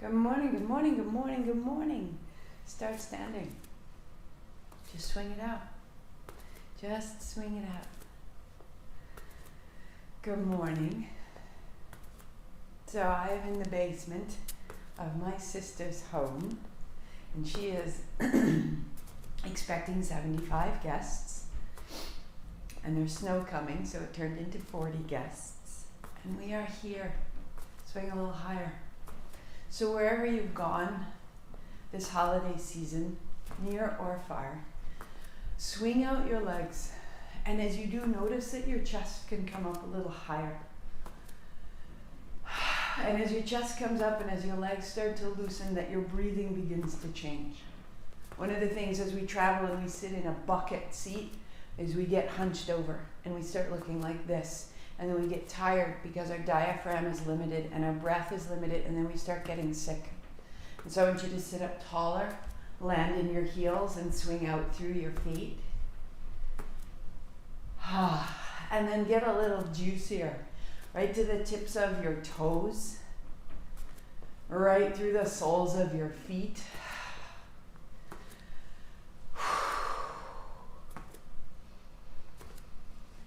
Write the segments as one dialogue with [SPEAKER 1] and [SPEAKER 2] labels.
[SPEAKER 1] Good morning, good morning, good morning, good morning. Start standing. Just swing it out. Just swing it out. Good morning. So I am in the basement of my sister's home, and she is expecting 75 guests, and there's snow coming, so it turned into 40 guests, and we are here. Swing a little higher. So wherever you've gone this holiday season, near or far, swing out your legs, and as you do, notice that your chest can come up a little higher. And as your chest comes up and as your legs start to loosen, that your breathing begins to change. One of the things as we travel and we sit in a bucket seat is we get hunched over and we start looking like this. And then we get tired because our diaphragm is limited and our breath is limited, and then we start getting sick. And so I want you to sit up taller, land in your heels and swing out through your feet. And then get a little juicier, right to the tips of your toes, right through the soles of your feet.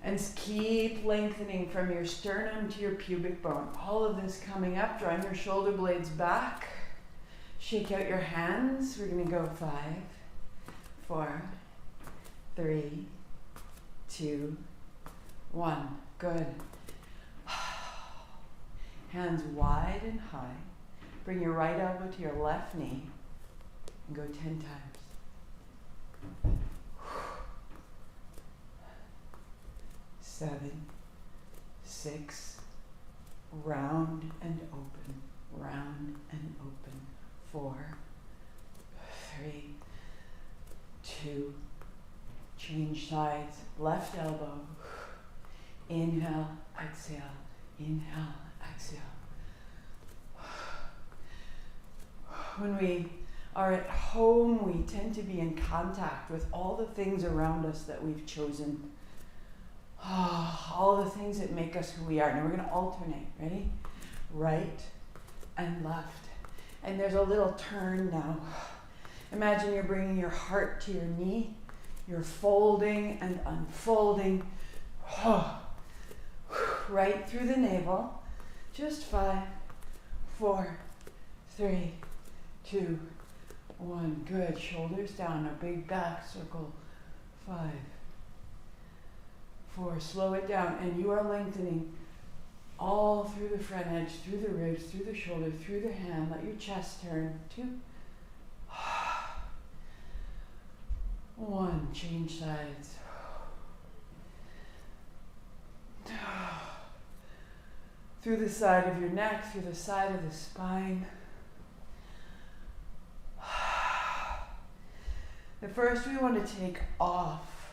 [SPEAKER 1] And keep lengthening from your sternum to your pubic bone. All of this coming up, drawing your shoulder blades back. Shake out your hands. We're gonna go 5, 4, 3, 2, 1. Good. Hands wide and high. Bring your right elbow to your left knee and go 10 times. 7, 6, round and open, round and open. 4, 3, 2, change sides, left elbow. Inhale, exhale, inhale, exhale. When we are at home, we tend to be in contact with all the things around us that we've chosen. All the things that make us who we are. Now we're going to alternate. Ready? Right and left. And there's a little turn now. Imagine you're bringing your heart to your knee. You're folding and unfolding. Right through the navel. Just 5, 4, 3, 2, 1. Good. Shoulders down. A big back circle. 5, 4, slow it down, and you are lengthening all through the front edge, through the ribs, through the shoulder, through the hand. Let your chest turn. 2, 1, change sides. Through the side of your neck, through the side of the spine. The first we want to take off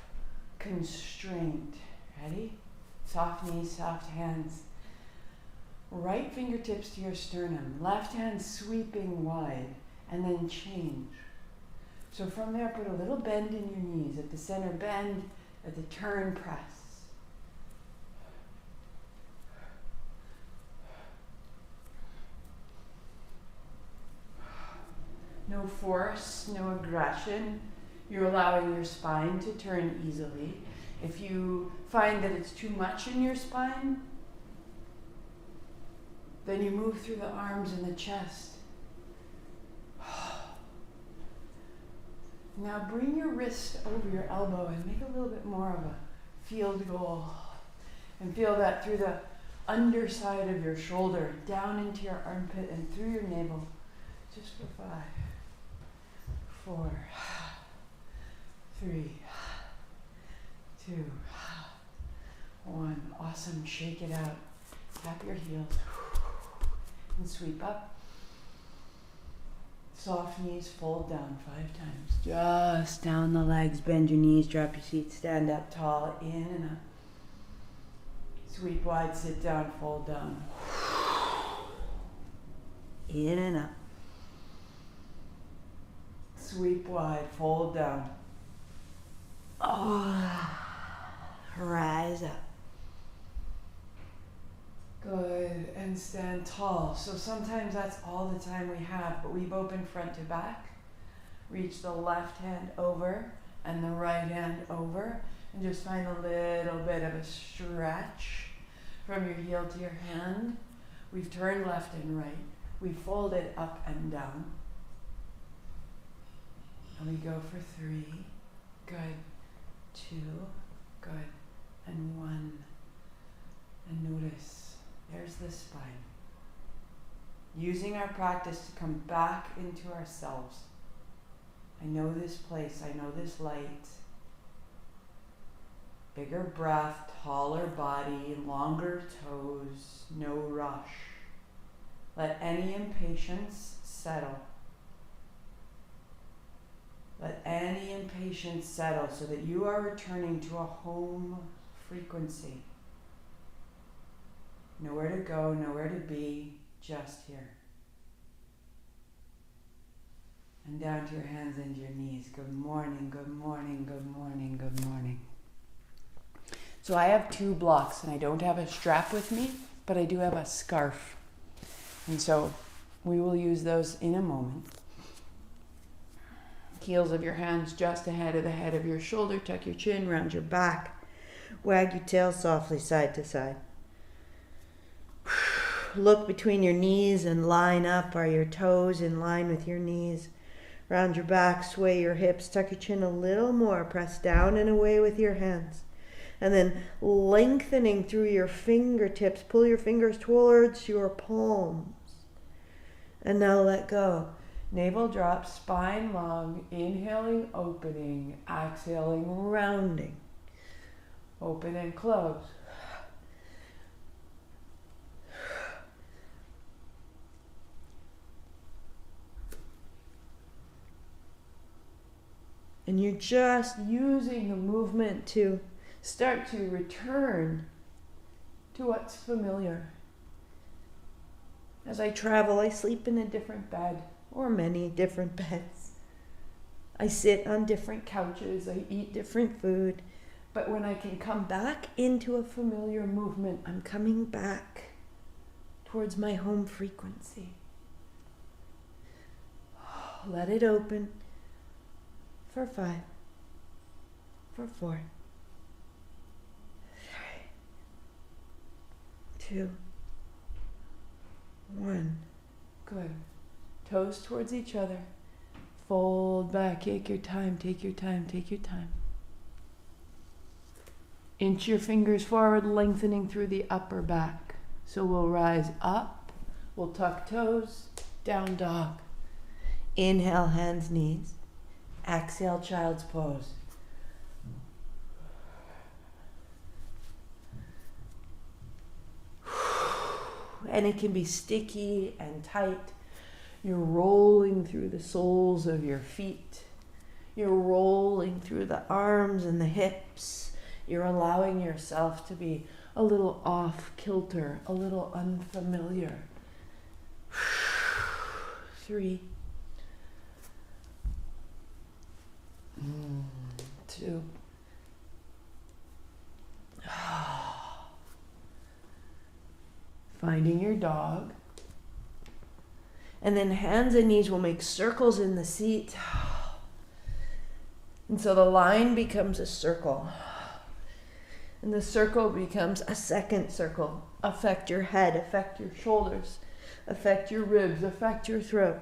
[SPEAKER 1] constraint. Ready? Soft knees, soft hands. Right fingertips to your sternum. Left hand sweeping wide. And then change. So from there, put a little bend in your knees. At the center, bend. At the turn, press. No force, no aggression. You're allowing your spine to turn easily. If you find that it's too much in your spine, then you move through the arms and the chest. Now bring your wrist over your elbow and make a little bit more of a field goal. And feel that through the underside of your shoulder, down into your armpit and through your navel. Just for 5, 4, 3, 2, 1. Awesome. Shake it out. Tap your heels. And sweep up. Soft knees, fold down 5 times. Just down the legs. Bend your knees, drop your feet, stand up tall, in and up. Sweep wide, sit down, fold down. In and up. Sweep wide, fold down. Rise up. Good. And stand tall. So sometimes that's all the time we have, but we've opened front to back. Reach the left hand over and the right hand over, and just find a little bit of a stretch from your heel to your hand. We've turned left and right. We folded up and down. And we go for 3. Good. 2. Good. And 1. And notice, there's the spine. Using our practice to come back into ourselves. I know this place, I know this light. Bigger breath, taller body, longer toes, no rush. Let any impatience settle. Let any impatience settle so that you are returning to a home frequency. Nowhere to go, nowhere to be, just here. And down to your hands and your knees. Good morning, good morning, good morning, good morning. So I have 2 blocks and I don't have a strap with me, but I do have a scarf. And so we will use those in a moment. Heels of your hands just ahead of the head of your shoulder. Tuck your chin, round your back. Wag your tail softly side to side. Look between your knees and line up. Are your toes in line with your knees? Round your back, sway your hips, tuck your chin a little more, press down and away with your hands. And then lengthening through your fingertips, pull your fingers towards your palms. And now let go. Navel drop, spine long, inhaling, opening, exhaling, rounding. Open and close. And you're just using the movement to start to return to what's familiar. As I travel, I sleep in a different bed, or many different beds. I sit on different couches, I eat different food. But when I can come back into a familiar movement, I'm coming back towards my home frequency. Let it open. For 5, for 4, 3, 2, 1. Good. Toes towards each other. Fold back. Take your time, take your time, take your time. Inch your fingers forward, lengthening through the upper back. So we'll rise up. We'll tuck toes. Down dog. Inhale, hands, knees. Exhale, child's pose. And it can be sticky and tight. You're rolling through the soles of your feet. You're rolling through the arms and the hips. You're allowing yourself to be a little off kilter, a little unfamiliar. 3, 2. Finding your dog. And then hands and knees will make circles in the seat. And so the line becomes a circle. And the circle becomes a second circle. Affect your head, affect your shoulders, affect your ribs, affect your throat.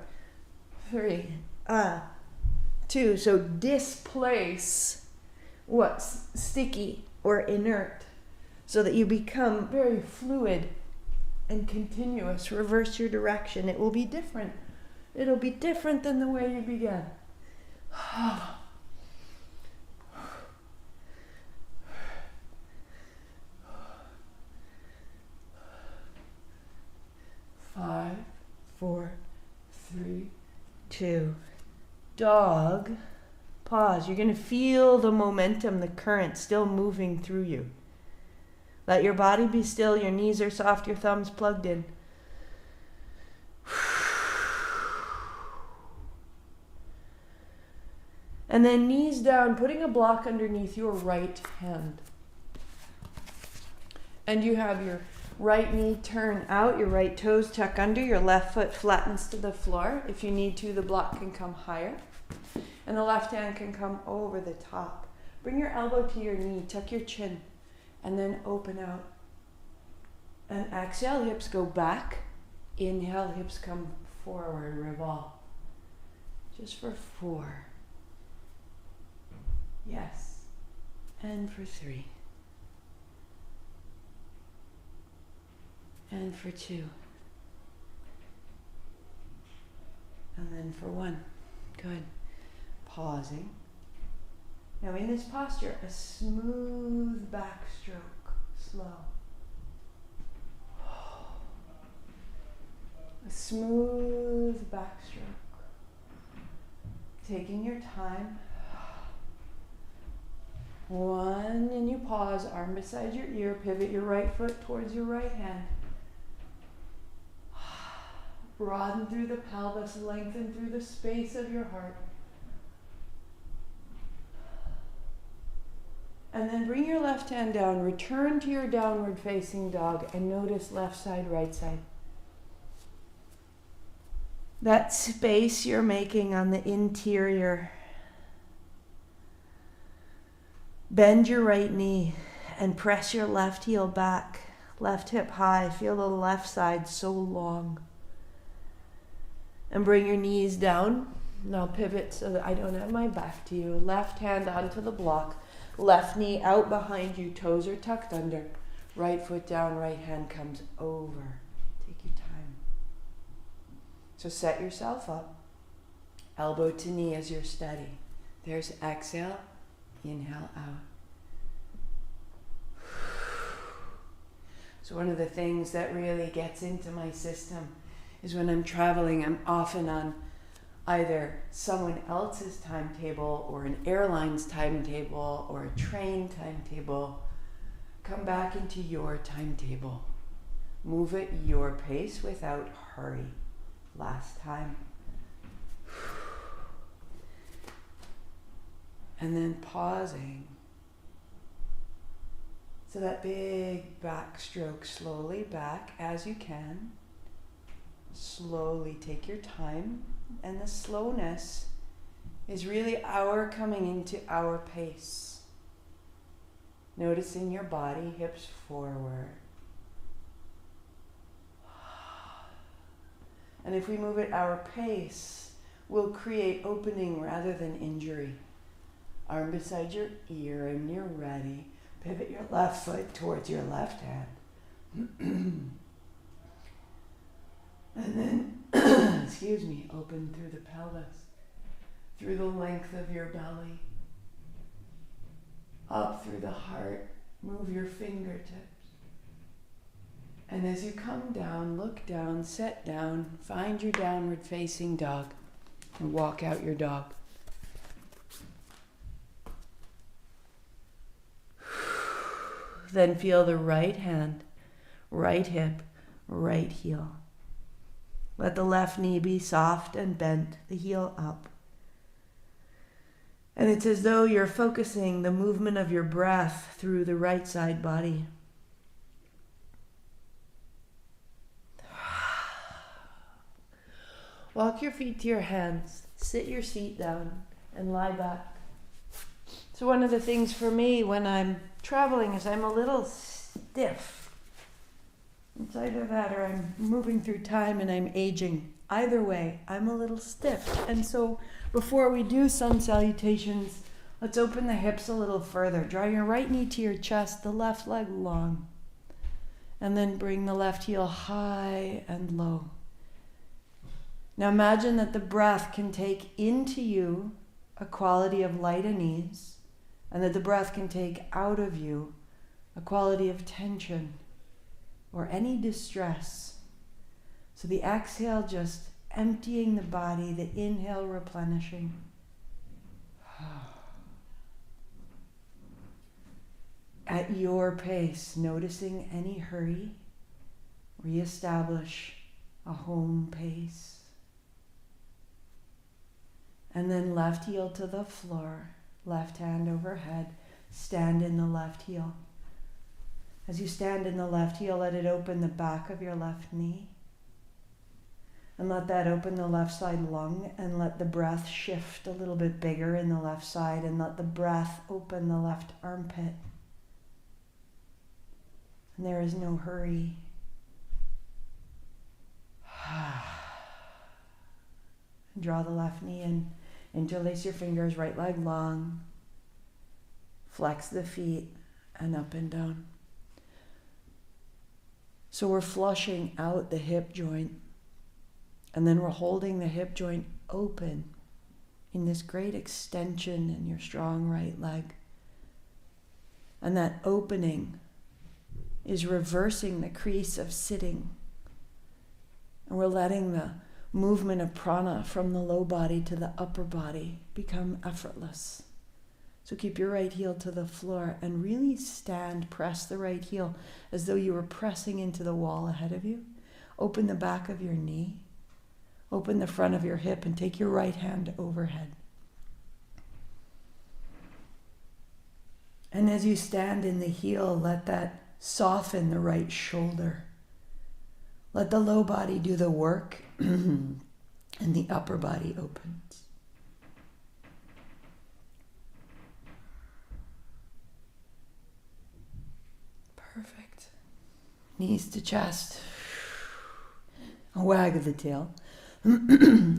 [SPEAKER 1] 3, 2. So displace what's sticky or inert so that you become very fluid and continuous. Reverse your direction. It will be different. It'll be different than the way you began. 5, 4, 3, 2. Dog. Pause. You're going to feel the momentum, the current still moving through you. Let your body be still. Your knees are soft. Your thumbs plugged in. And then knees down, putting a block underneath your right hand. And you have your Right knee turn out, your right toes tuck under, your left foot flattens to the floor. If you need to, the block can come higher. And the left hand can come over the top. Bring your elbow to your knee, tuck your chin, and then open out. And exhale, hips go back. Inhale, hips come forward, revolve. Just for 4. Yes. And for 3. And for 2. And then for 1. Good. Pausing. Now in this posture, a smooth backstroke, slow. A smooth backstroke. Taking your time. 1, and you pause, arm beside your ear, pivot your right foot towards your right hand. Broaden through the pelvis, lengthen through the space of your heart. And then bring your left hand down, return to your downward facing dog, and notice left side, right side. That space you're making on the interior. Bend your right knee and press your left heel back, left hip high. Feel the left side so long. And bring your knees down. Now pivot so that I don't have my back to you. Left hand onto the block. Left knee out behind you. Toes are tucked under. Right foot down, right hand comes over. Take your time. So set yourself up. Elbow to knee as you're steady. There's exhale. Inhale out. So one of the things that really gets into my system is when I'm traveling, I'm often on either someone else's timetable or an airline's timetable or a train timetable. Come back into your timetable. Move at your pace without hurry. Last time. And then pausing. So that big backstroke, slowly back as you can. Slowly take your time. And the slowness is really our coming into our pace. Noticing your body, hips forward. And if we move at our pace, we'll create opening rather than injury. Arm beside your ear, and you're ready. Pivot your left foot towards your left hand. And then, excuse me, open through the pelvis, through the length of your belly, up through the heart. Move your fingertips. And as you come down, look down, set down, find your downward facing dog, and walk out your dog. Then feel the right hand, right hip, right heel. Let the left knee be soft and bent, the heel up. And it's as though you're focusing the movement of your breath through the right side body. Walk your feet to your hands, sit your seat down, and lie back. So one of the things for me when I'm traveling is I'm a little stiff. It's either that or I'm moving through time and I'm aging. Either way, I'm a little stiff. And so before we do sun salutations, let's open the hips a little further. Draw your right knee to your chest, the left leg long. And then bring the left heel high and low. Now imagine that the breath can take into you a quality of light and ease, and that the breath can take out of you a quality of tension or any distress. So the exhale just emptying the body, the inhale replenishing. At your pace, noticing any hurry, reestablish a home pace. And then left heel to the floor, left hand overhead, stand in the left heel. As you stand in the left heel, let it open the back of your left knee. And let that open the left side lung, and let the breath shift a little bit bigger in the left side, and let the breath open the left armpit. And there is no hurry. Draw the left knee in. Interlace your fingers, right leg long. Flex the feet and up and down. So we're flushing out the hip joint. And then we're holding the hip joint open in this great extension in your strong right leg. And that opening is reversing the crease of sitting. And we're letting the movement of prana from the low body to the upper body become effortless. So keep your right heel to the floor and really stand, press the right heel as though you were pressing into the wall ahead of you. Open the back of your knee. Open the front of your hip and take your right hand overhead. And as you stand in the heel, let that soften the right shoulder. Let the low body do the work and the upper body opens. Perfect. Knees to chest. A wag of the tail.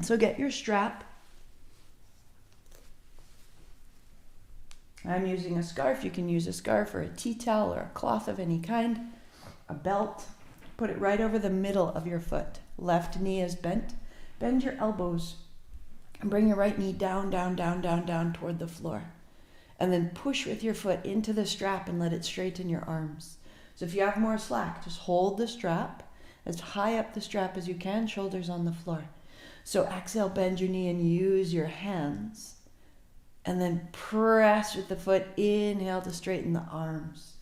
[SPEAKER 1] So get your strap. I'm using a scarf. You can use a scarf or a tea towel or a cloth of any kind. A belt. Put it right over the middle of your foot. Left knee is bent. Bend your elbows and bring your right knee down, down, down, down, down toward the floor. And then push with your foot into the strap and let it straighten your arms. So if you have more slack, just hold the strap as high up the strap as you can, shoulders on the floor. So exhale, bend your knee and use your hands. And then press with the foot. Inhale to straighten the arms.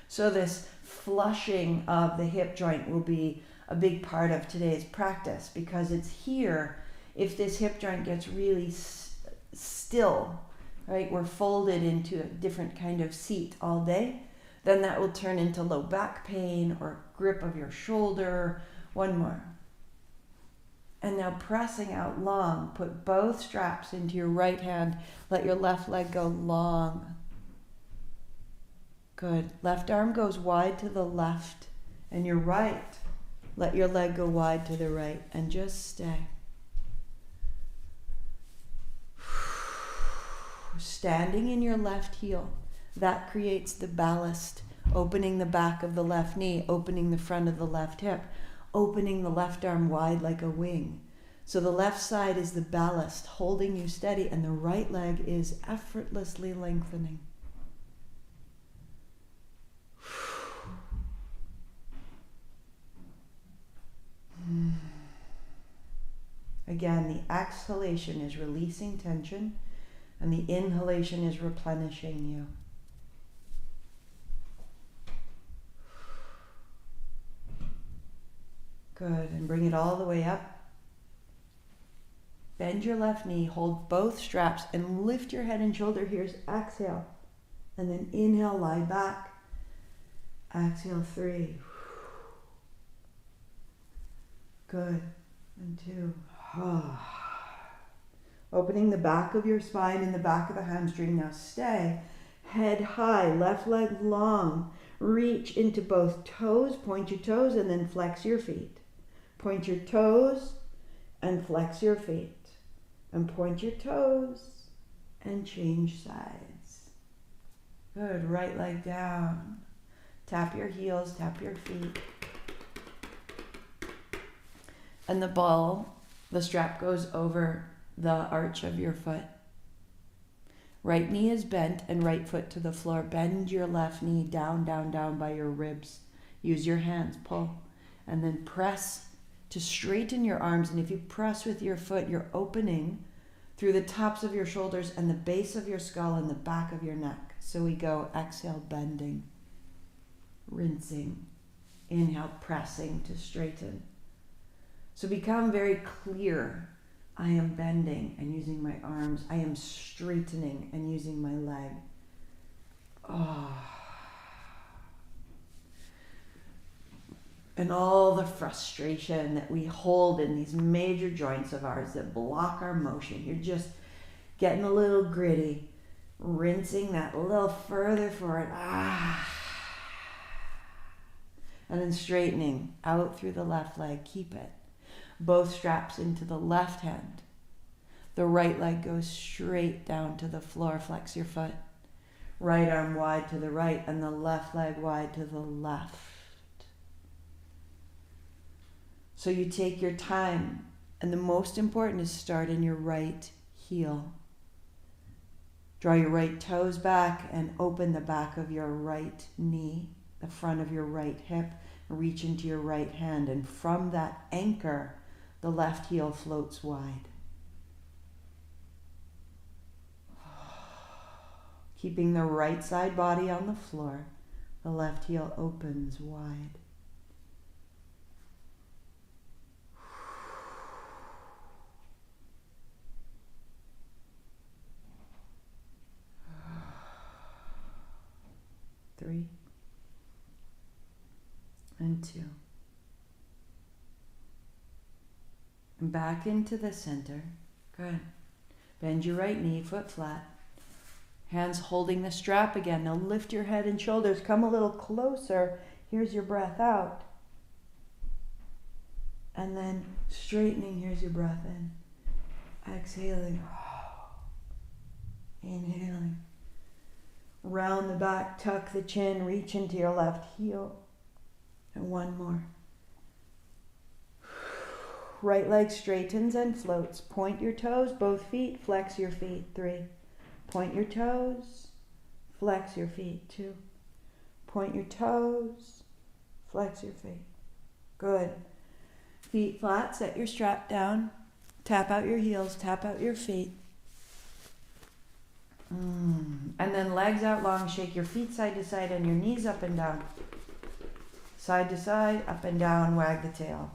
[SPEAKER 1] So this flushing of the hip joint will be a big part of today's practice, because it's here. If this hip joint gets really still, right, we're folded into a different kind of seat all day, then that will turn into low back pain or grip of your shoulder. One more. And now pressing out long, put both straps into your right hand. Let your left leg go long. Good. Left arm goes wide to the left, and your right, let your leg go wide to the right, and just stay. Standing in your left heel, that creates the ballast, opening the back of the left knee, opening the front of the left hip, opening the left arm wide like a wing. So the left side is the ballast, holding you steady, and the right leg is effortlessly lengthening. Again, the exhalation is releasing tension, and the inhalation is replenishing you. Good, and bring it all the way up. Bend your left knee, hold both straps, and lift your head and shoulder. Here's exhale. And then inhale, lie back. Exhale, 3. Good, and 2. Opening the back of your spine and the back of the hamstring. Now stay. Head high, left leg long. Reach into both toes, point your toes, and then flex your feet. Point your toes and flex your feet. And point your toes and change sides. Good, right leg down. Tap your heels, tap your feet. And the ball, the strap goes over the arch of your foot. Right knee is bent and right foot to the floor. Bend your left knee down, down, down by your ribs. Use your hands, pull. And then press to straighten your arms. And if you press with your foot, you're opening through the tops of your shoulders and the base of your skull and the back of your neck. So we go, exhale, bending, rinsing. Inhale, pressing to straighten. So become very clear. I am bending and using my arms. I am straightening and using my leg. And all the frustration that we hold in these major joints of ours that block our motion. You're just getting a little gritty, rinsing that a little further forward. And then straightening out through the left leg. Keep it. Both straps into the left hand. The right leg goes straight down to the floor. Flex your foot. Right arm wide to the right and the left leg wide to the left. So you take your time, and the most important is start in your right heel. Draw your right toes back and open the back of your right knee, the front of your right hip, reach into your right hand, and from that anchor, the left heel floats wide. Keeping the right side body on the floor, the left heel opens wide. Three and two. And back into the center. Good. Bend your right knee, foot flat. Hands holding the strap again. Now lift your head and shoulders. Come a little closer. Here's your breath out. And then straightening. Here's your breath in. Exhaling. Inhaling. Round the back, tuck the chin, reach into your left heel. And one more. Right leg straightens and floats. Point your toes, both feet, flex your feet. 3. Point your toes, flex your feet. 2. Point your toes, flex your feet. Good. Feet flat, set your strap down. Tap out your heels, tap out your feet. And then legs out long, shake your feet side to side and your knees up and down. Side to side, up and down, wag the tail.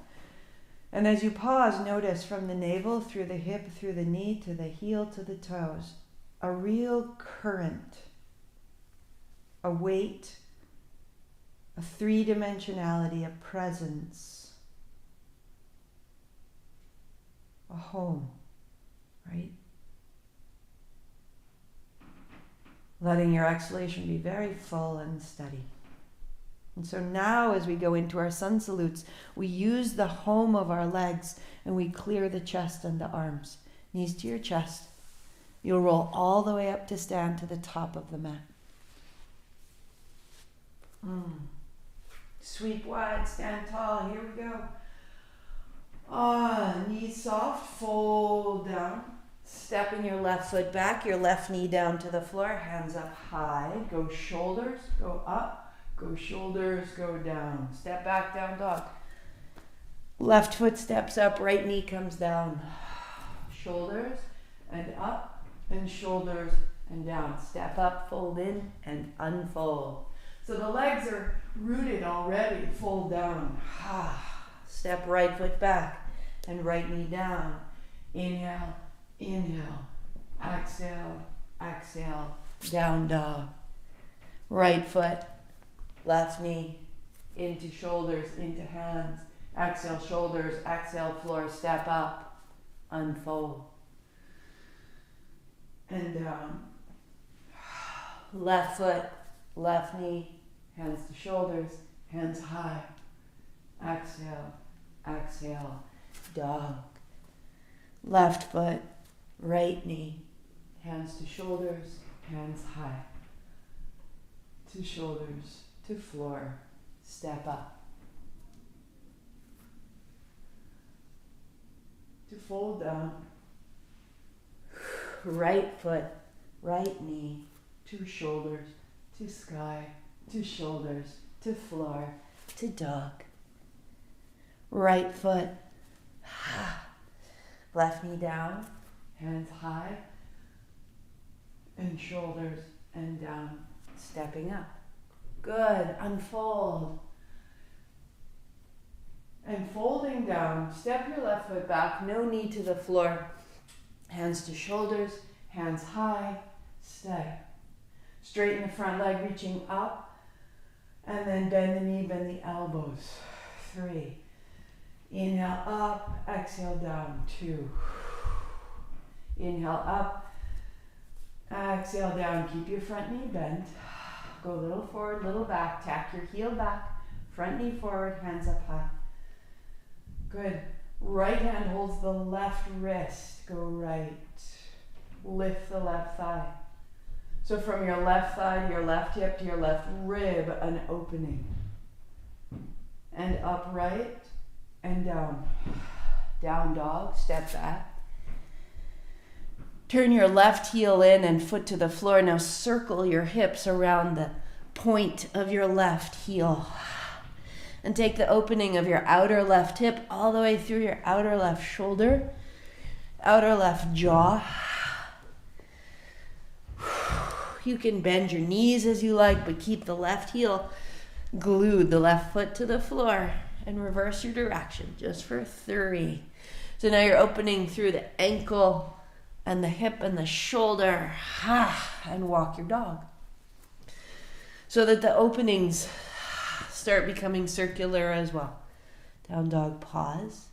[SPEAKER 1] And as you pause, notice from the navel, through the hip, through the knee, to the heel, to the toes, a real current, a weight, a three-dimensionality, a presence, a home, right? Letting your exhalation be very full and steady. And so now as we go into our sun salutes, we use the home of our legs and we clear the chest and the arms. Knees to your chest. You'll roll all the way up to stand to the top of the mat. Sweep wide, stand tall. Here we go. Knees soft, fold down. Stepping your left foot back, your left knee down to the floor, hands up high. Go shoulders, go up, go shoulders, go down. Step back, down dog. Left foot steps up, right knee comes down. Shoulders and up and shoulders and down. Step up, fold in and unfold. So the legs are rooted already. Fold down. Step right foot back and right knee down. Inhale. Inhale, exhale, exhale, down dog. Right foot, left knee, into shoulders, into hands. Exhale, shoulders, exhale, floor, step up, unfold. And down. Left foot, left knee, hands to shoulders, hands high. Exhale, exhale, dog. Left foot, right knee, hands to shoulders, hands high. To shoulders, to floor, step up. To fold down. Right foot, right knee, to shoulders, to sky, to shoulders, to floor, to dog. Right foot, left knee down, hands high, and shoulders and down, stepping up. Good, unfold. And folding down, step your left foot back, no knee to the floor. Hands to shoulders, hands high, stay. Straighten the front leg, reaching up. And then bend the knee, bend the elbows. 3. Inhale up, exhale down. 2. Inhale up, exhale down. Keep your front knee bent. Go a little forward, little back. Tack your heel back. Front knee forward, hands up high. Good. Right hand holds the left wrist. Go right. Lift the left thigh. So from your left thigh to your left hip to your left rib, an opening. And upright and down. Down dog, step back. Turn your left heel in and foot to the floor. Now circle your hips around the point of your left heel. And take the opening of your outer left hip all the way through your outer left shoulder, outer left jaw. You can bend your knees as you like, but keep the left heel glued, the left foot to the floor, and reverse your direction just for 3. So now you're opening through the ankle and the hip and the shoulder, and walk your dog. So that the openings start becoming circular as well. Down dog, pause.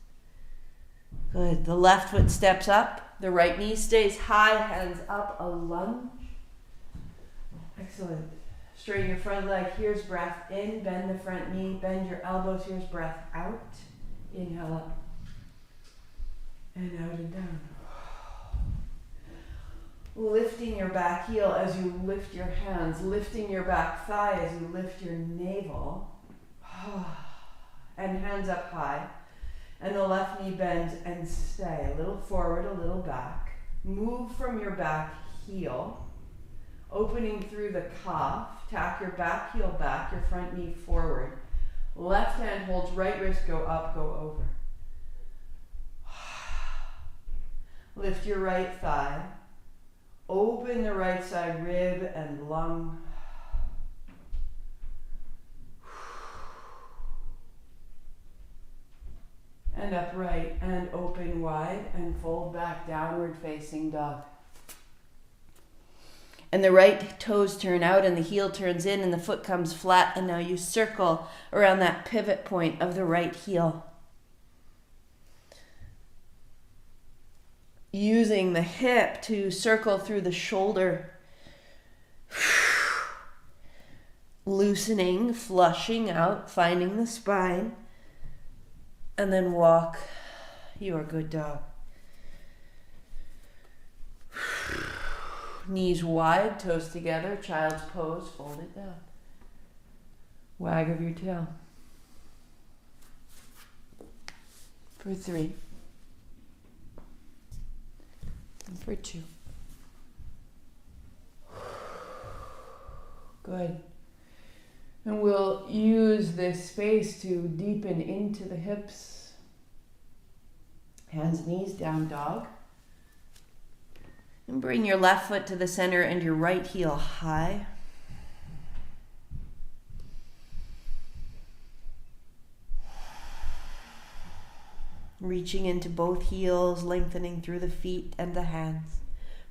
[SPEAKER 1] Good. The left foot steps up. The right knee stays high, hands up, a lunge. Excellent. Straighten your front leg. Here's breath in. Bend the front knee. Bend your elbows. Here's breath out. Inhale up. And out and down. Lifting your back heel as you lift your hands. Lifting your back thigh as you lift your navel. And hands up high. And the left knee bends and stay. A little forward, a little back. Move from your back heel. Opening through the calf. Tack your back heel back, your front knee forward. Left hand holds right wrist, go up, go over. Lift your right thigh. Open the right side rib and lung. And upright and open wide and fold back, downward facing dog. And the right toes turn out and the heel turns in and the foot comes flat, and now you circle around that pivot point of the right heel. Using the hip to circle through the shoulder. Loosening, flushing out, finding the spine. And then walk your good dog. Knees wide, toes together, child's pose, fold it down. Wag of your tail. For 3. And for 2. Good. And we'll use this space to deepen into the hips. Hands, knees, down dog. And bring your left foot to the center and your right heel high. Reaching into both heels, lengthening through the feet and the hands.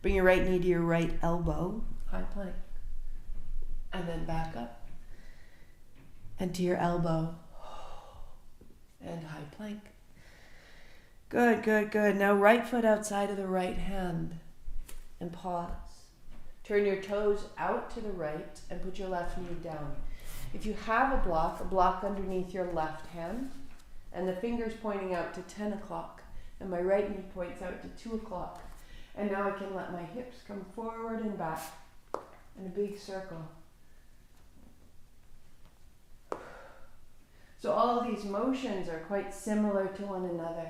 [SPEAKER 1] Bring your right knee to your right elbow, high plank. And then back up. And to your elbow. And high plank. Good, good, good. Now right foot outside of the right hand. And pause. Turn your toes out to the right and put your left knee down. If you have a block underneath your left hand, and the fingers pointing out to 10 o'clock, and my right knee points out to 2 o'clock. And now I can let my hips come forward and back in a big circle. So all of these motions are quite similar to one another.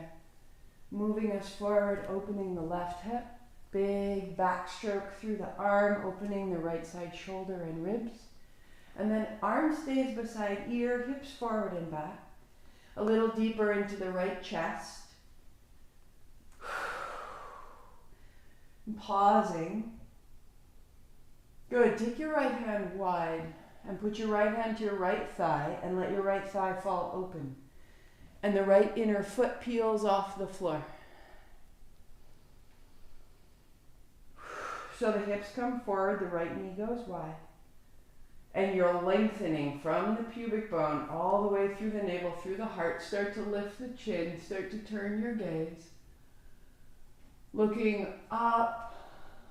[SPEAKER 1] Moving us forward, opening the left hip. Big backstroke through the arm, opening the right side shoulder and ribs. And then arm stays beside ear, hips forward and back. A little deeper into the right chest. And pausing. Good. Take your right hand wide and put your right hand to your right thigh and let your right thigh fall open. And the right inner foot peels off the floor. So the hips come forward, the right knee goes wide. And you're lengthening from the pubic bone all the way through the navel, through the heart. Start to lift the chin, start to turn your gaze. Looking up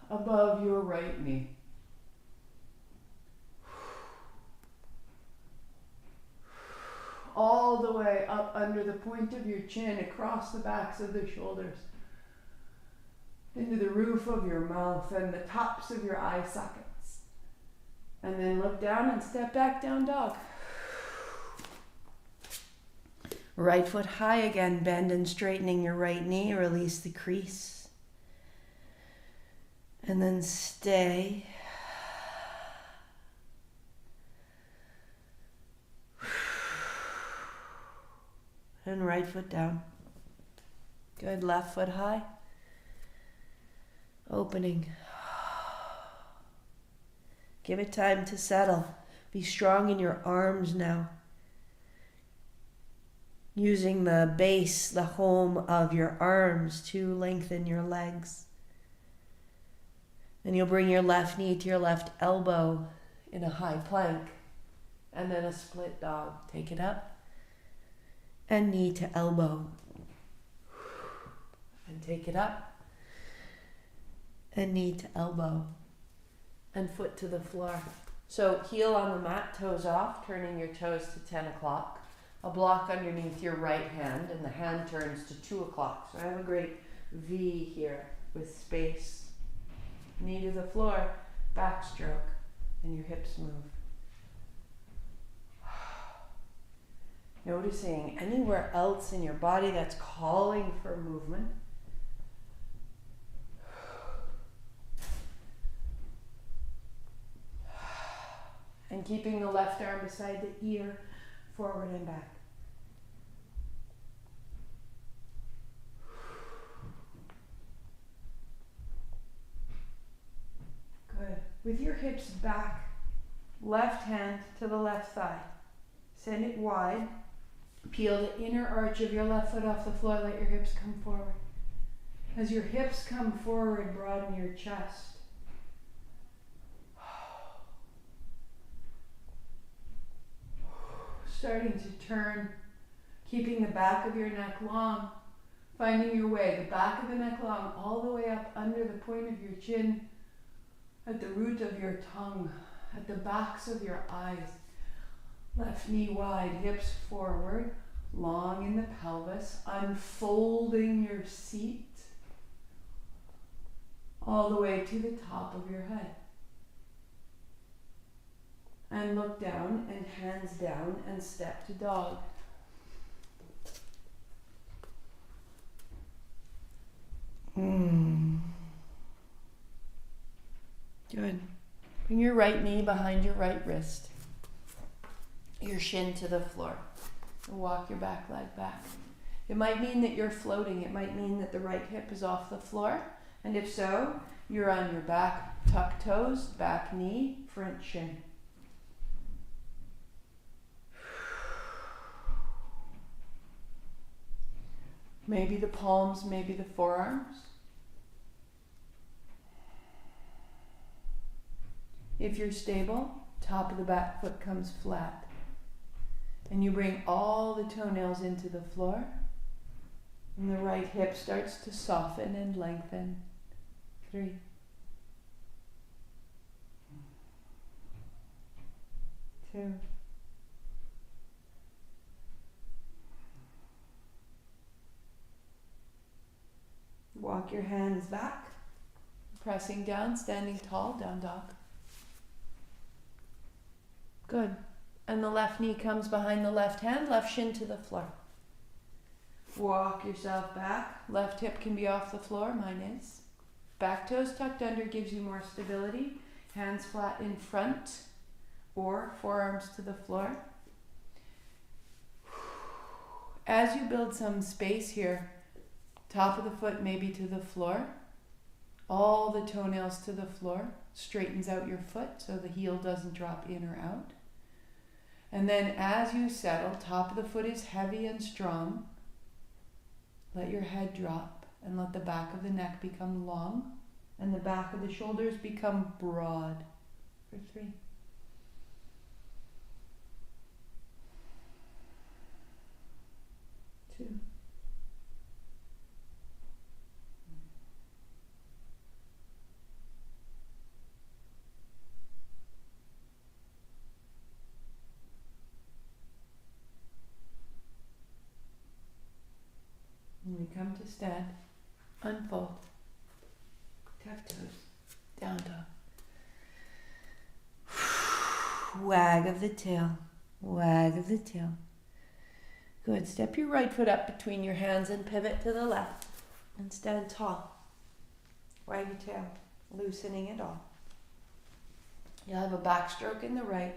[SPEAKER 1] above your right knee. All the way up under the point of your chin, across the backs of the shoulders, into the roof of your mouth and the tops of your eye sockets. And then look down and step back, down dog. Right foot high again, bend and straightening your right knee, release the crease. And then stay. And right foot down. Good, left foot high. Opening. Give it time to settle. Be strong in your arms now. Using the base, the home of your arms to lengthen your legs. And you'll bring your left knee to your left elbow in a high plank. And then a split dog. Take it up. And knee to elbow. And take it up. And knee to elbow. And foot to the floor. So heel on the mat, toes off, turning your toes to 10 o'clock. A block underneath your right hand, and the hand turns to 2 o'clock. So I have a great V here with space. Knee to the floor, backstroke, and your hips move. Noticing anywhere else in your body that's calling for movement. And keeping the left arm beside the ear, forward and back. Good. With your hips back, left hand to the left thigh. Send it wide. Peel the inner arch of your left foot off the floor. Let your hips come forward. As your hips come forward, broaden your chest. Starting to turn, keeping the back of your neck long, finding your way, the back of the neck long, all the way up under the point of your chin, at the root of your tongue, at the backs of your eyes. Left knee wide, hips forward, long in the pelvis, unfolding your seat, all the way to the top of your head. And look down and hands down and step to dog. Good. Bring your right knee behind your right wrist. Your shin to the floor. And walk your back leg back. It might mean that you're floating. It might mean that the right hip is off the floor. And if so, you're on your back, tuck toes, back knee, front shin. Maybe the palms, maybe the forearms. If you're stable, top of the back foot comes flat. And you bring all the toenails into the floor. And the right hip starts to soften and lengthen. 3. Two. Walk your hands back, pressing down, standing tall, down dog. Good. And the left knee comes behind the left hand, left shin to the floor. Walk yourself back. Left hip can be off the floor, mine is. Back toes tucked under gives you more stability. Hands flat in front or forearms to the floor. As you build some space here, top of the foot maybe to the floor. All the toenails to the floor. Straightens out your foot so the heel doesn't drop in or out. And then as you settle, top of the foot is heavy and strong. Let your head drop and let the back of the neck become long. And the back of the shoulders become broad for 3. Two. And we come to stand, unfold, tap toes, down dog. Wag of the tail, wag of the tail. Good. Step your right foot up between your hands and pivot to the left and stand tall. Wag your tail, loosening it all. You'll have a backstroke in the right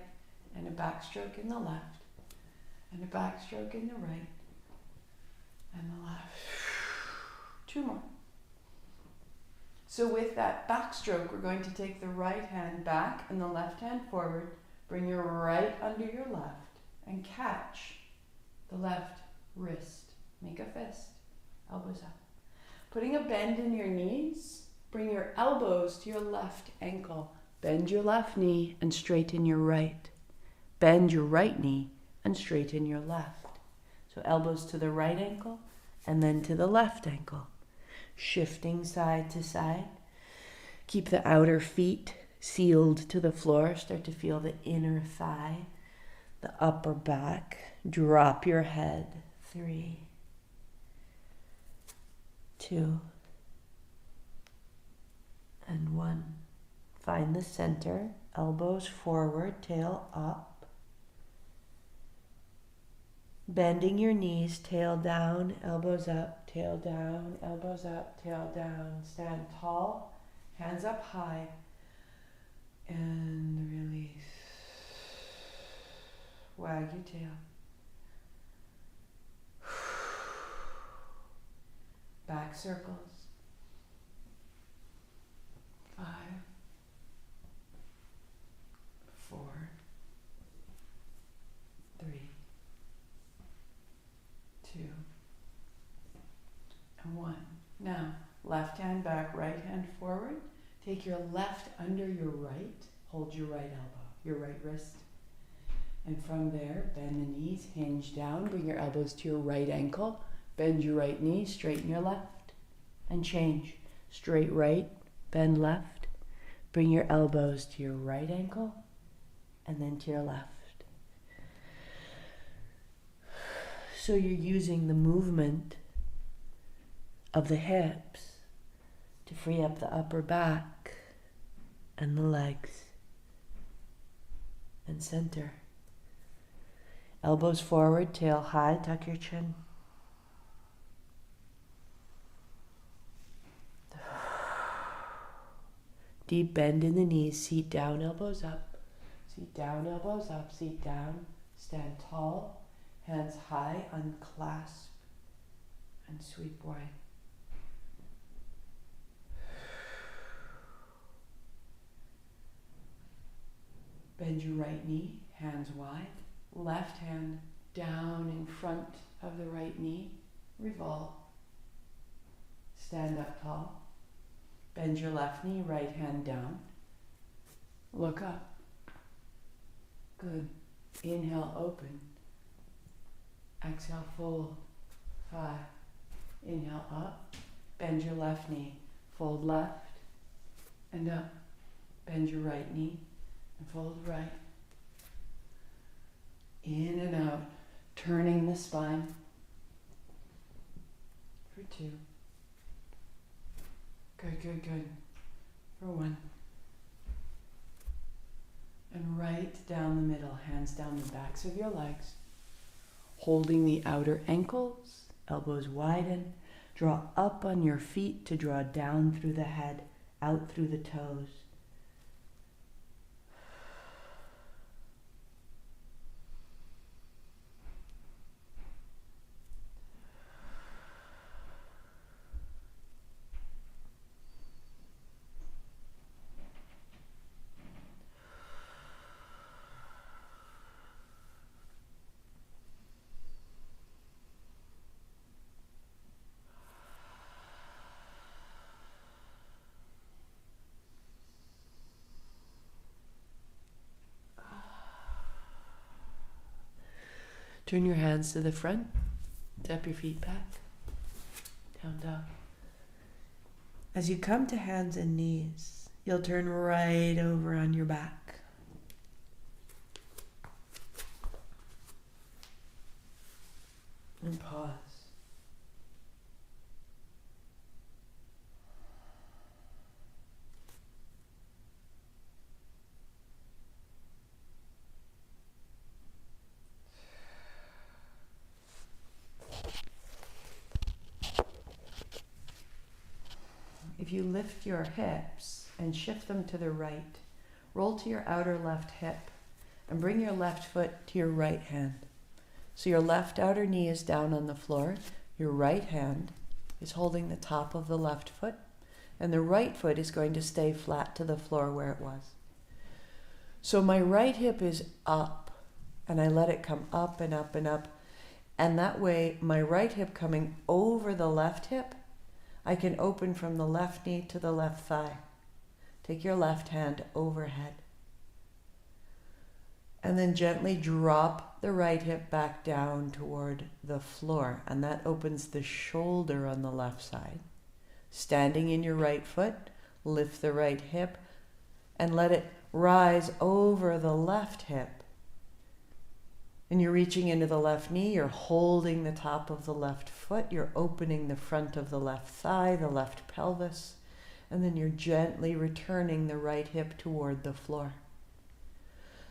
[SPEAKER 1] and a backstroke in the left and a backstroke in the right and the left. 2 more. So with that backstroke, we're going to take the right hand back and the left hand forward. Bring your right under your left and catch the left wrist. Make a fist. Elbows up. Putting a bend in your knees, bring your elbows to your left ankle. Bend your left knee and straighten your right. Bend your right knee and straighten your left. So elbows to the right ankle and then to the left ankle. Shifting side to side. Keep the outer feet sealed to the floor. Start to feel the inner thigh, the upper back. Drop your head. 3, 2, and 1. Find the center. Elbows forward, tail up. Bending your knees, tail down, elbows up, tail down, elbows up, tail down. Stand tall, hands up high, and release. Wag your tail. Back circles. 5, 4, 3, 2, and 1. Now, left hand back, right hand forward. Take your left under your right. Hold your right elbow, your right wrist. And from there, bend the knees, hinge down. Bring your elbows to your right ankle. Bend your right knee, straighten your left. And change. Straight right, bend left. Bring your elbows to your right ankle and then to your left. So you're using the movement of the hips to free up the upper back and the legs and center. Elbows forward, tail high, tuck your chin. Deep bend in the knees, seat down, elbows up. Seat down, elbows up, seat down. Stand tall, hands high, unclasp, and sweep wide. Bend your right knee, hands wide. Left hand down in front of the right knee. Revolve. Stand up tall. Bend your left knee, right hand down. Look up. Good. Inhale, open. Exhale, fold. 5. Inhale, up. Bend your left knee. Fold left and up. Bend your right knee and fold right. In and out. Turning the spine. For 2. Good, good, good. For 1. And right down the middle, hands down the backs of your legs. Holding the outer ankles, elbows widen. Draw up on your feet to draw down through the head, out through the toes. Turn your hands to the front. Step your feet back. Down dog. As you come to hands and knees, you'll turn right over on your back. And pause. If you lift your hips and shift them to the right, roll to your outer left hip and bring your left foot to your right hand. So your left outer knee is down on the floor, your right hand is holding the top of the left foot, and the right foot is going to stay flat to the floor where it was. So my right hip is up, and I let it come up and up and up, and that way my right hip coming over the left hip, I can open from the left knee to the left thigh. Take your left hand overhead. And then gently drop the right hip back down toward the floor. And that opens the shoulder on the left side. Standing in your right foot, lift the right hip and let it rise over the left hip. And you're reaching into the left knee, you're holding the top of the left foot, you're opening the front of the left thigh, the left pelvis, and then you're gently returning the right hip toward the floor.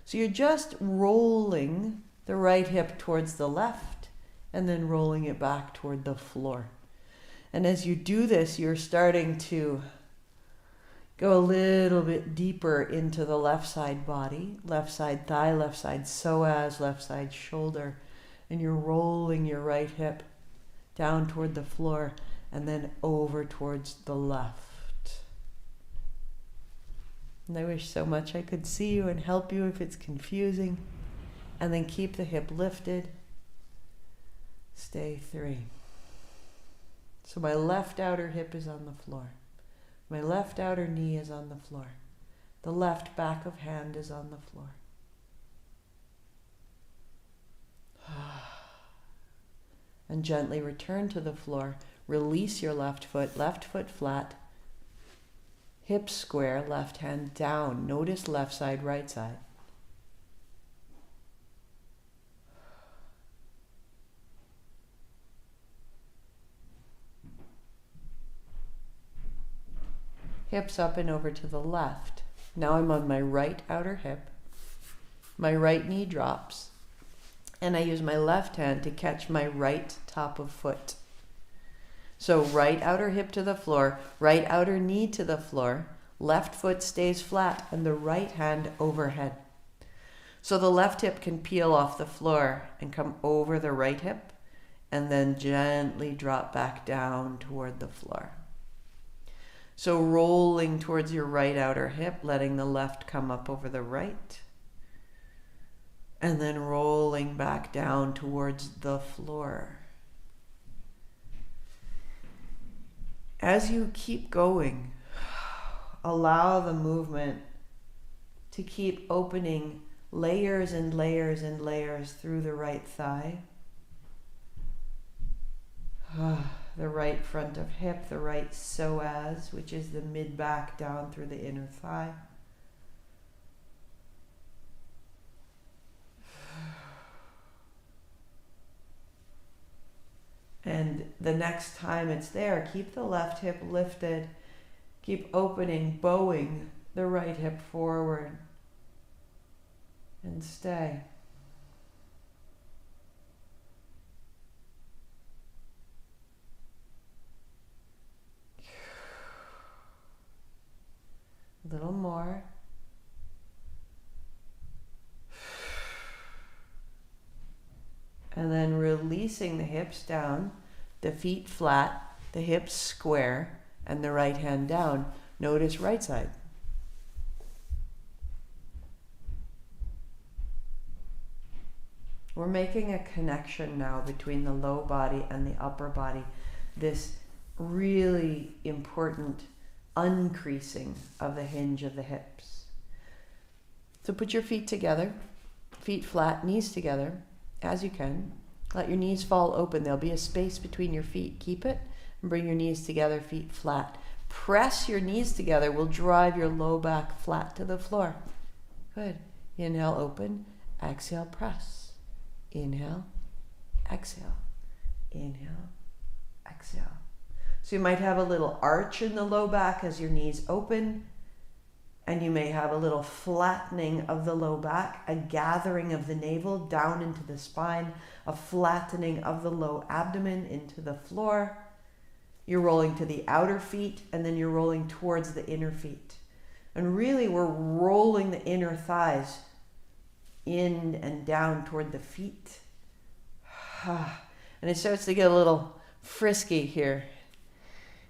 [SPEAKER 1] So you're just rolling the right hip towards the left and then rolling it back toward the floor. And as you do this, you're starting to go a little bit deeper into the left side body, left side thigh, left side psoas, left side shoulder, and you're rolling your right hip down toward the floor and then over towards the left. And I wish so much I could see you and help you if it's confusing. And then keep the hip lifted. Stay 3. So my left outer hip is on the floor. My left outer knee is on the floor. The left back of hand is on the floor. And gently return to the floor. Release your left foot flat. Hips square, left hand down. Notice left side, right side. Hips up and over to the left. Now I'm on my right outer hip. My right knee drops. And I use my left hand to catch my right top of foot. So right outer hip to the floor, right outer knee to the floor, left foot stays flat and the right hand overhead. So the left hip can peel off the floor and come over the right hip and then gently drop back down toward the floor. So rolling towards your right outer hip, letting the left come up over the right. And then rolling back down towards the floor. As you keep going, allow the movement to keep opening layers and layers and layers through the right thigh. The right front of hip, the right psoas, which is the mid-back down through the inner thigh. And the next time it's there, keep the left hip lifted, keep opening, bowing the right hip forward, and stay. A little more. And then releasing the hips down, the feet flat, the hips square, and the right hand down. Notice right side. We're making a connection now between the low body and the upper body. This really important uncreasing of the hinge of the hips. So put your feet together, feet flat, knees together.
[SPEAKER 2] as you can. Let your knees fall open. There'll be a space between your feet. Keep it and bring your knees together, feet flat. Press your knees together. Will drive your low back flat to the floor. Good. Inhale, open. Exhale, press. Inhale, exhale. Inhale, exhale. So you might have a little arch in the low back as your knees open, and you may have a little flattening of the low back, a gathering of the navel down into the spine, a flattening of the low abdomen into the floor. You're rolling to the outer feet, and then you're rolling towards the inner feet. And really, we're rolling the inner thighs in and down toward the feet. And it starts to get a little frisky here,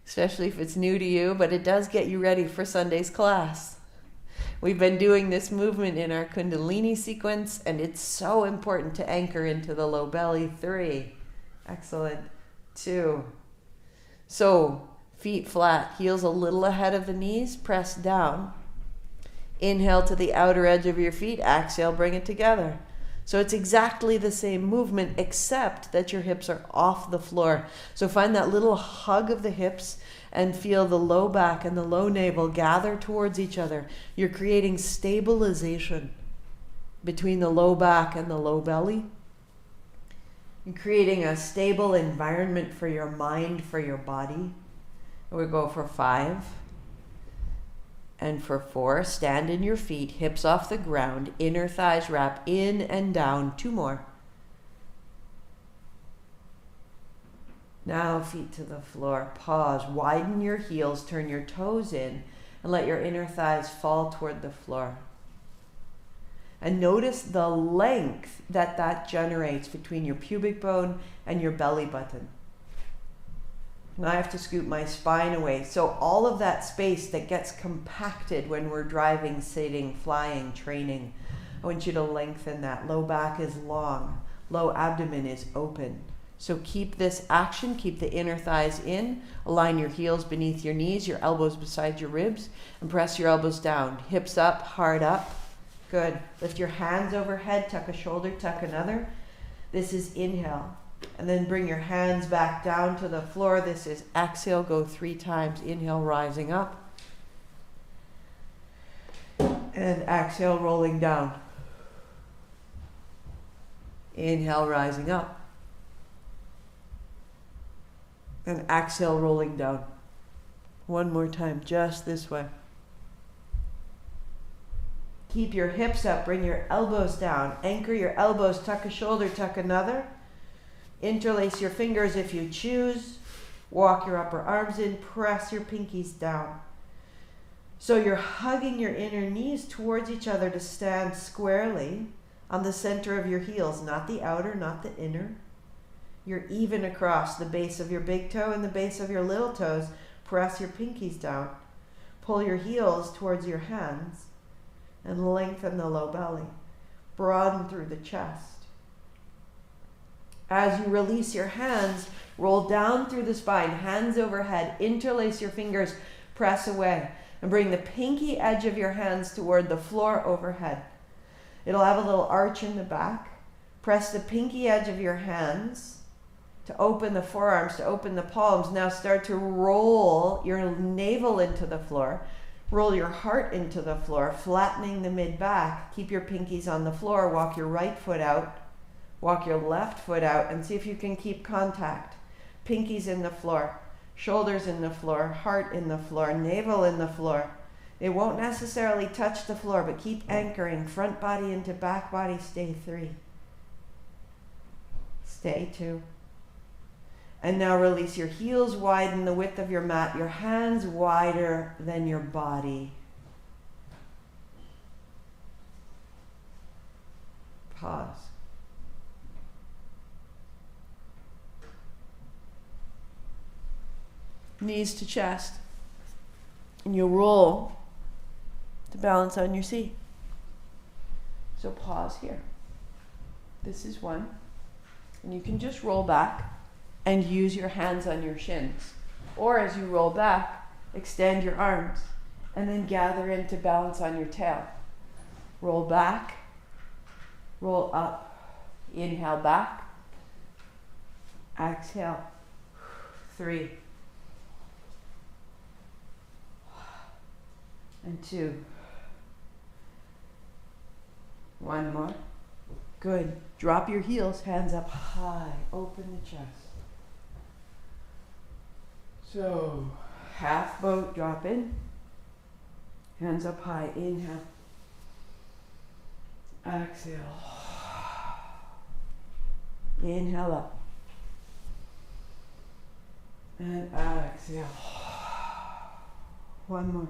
[SPEAKER 2] especially if it's new to you, but it does get you ready for Sunday's class. We've been doing this movement in our Kundalini sequence, and it's so important to anchor into the low belly. 3. Excellent. 2. So, feet flat, heels a little ahead of the knees, press down. Inhale to the outer edge of your feet, exhale, bring it together. So it's exactly the same movement, except that your hips are off the floor. So find that little hug of the hips and feel the low back and the low navel gather towards each other. You're creating stabilization between the low back and the low belly. You're creating a stable environment for your mind, for your body. We go for 5. And for 4, stand in your feet, hips off the ground, inner thighs wrap in and down. 2 more. Now feet to the floor. Pause. Widen your heels, turn your toes in, and let your inner thighs fall toward the floor. And notice the length that generates between your pubic bone and your belly button. And I have to scoot my spine away. So all of that space that gets compacted when we're driving, sitting, flying, training, I want you to lengthen that. Low back is long. Low abdomen is open. So keep this action. Keep the inner thighs in. Align your heels beneath your knees, your elbows beside your ribs, and press your elbows down. Hips up, heart up. Good. Lift your hands overhead. Tuck a shoulder, tuck another. This is inhale. And then bring your hands back down to the floor. This is exhale. Go 3 times. Inhale, rising up. And exhale, rolling down. Inhale, rising up. And exhale, rolling down. 1 more time, just this way. Keep your hips up. Bring your elbows down. Anchor your elbows. Tuck a shoulder, tuck another. Interlace your fingers if you choose. Walk your upper arms in. Press your pinkies down. So you're hugging your inner knees towards each other to stand squarely on the center of your heels, not the outer, not the inner. You're even across the base of your big toe and the base of your little toes. Press your pinkies down. Pull your heels towards your hands and lengthen the low belly. Broaden through the chest. As you release your hands, roll down through the spine, hands overhead, interlace your fingers, press away, and bring the pinky edge of your hands toward the floor overhead. It'll have a little arch in the back. Press the pinky edge of your hands to open the forearms, to open the palms. Now start to roll your navel into the floor. Roll your heart into the floor, flattening the mid-back. Keep your pinkies on the floor. Walk your right foot out. Walk your left foot out and see if you can keep contact. Pinkies in the floor, shoulders in the floor, heart in the floor, navel in the floor. It won't necessarily touch the floor, but keep anchoring. Front body into back body. Stay 3. Stay 2. And now release your heels, widen the width of your mat, your hands wider than your body. Pause. Knees to chest. And you'll roll to balance on your seat. So pause here. This is 1. And you can just roll back and use your hands on your shins. Or as you roll back, extend your arms and then gather in to balance on your tail. Roll back, roll up,
[SPEAKER 1] Inhale back. Exhale. 3. And 2. 1 more. Good. Drop your heels, hands up high. Open the chest. So, half boat, drop in. Hands up high. Inhale. Exhale. Inhale up. And exhale. 1 more.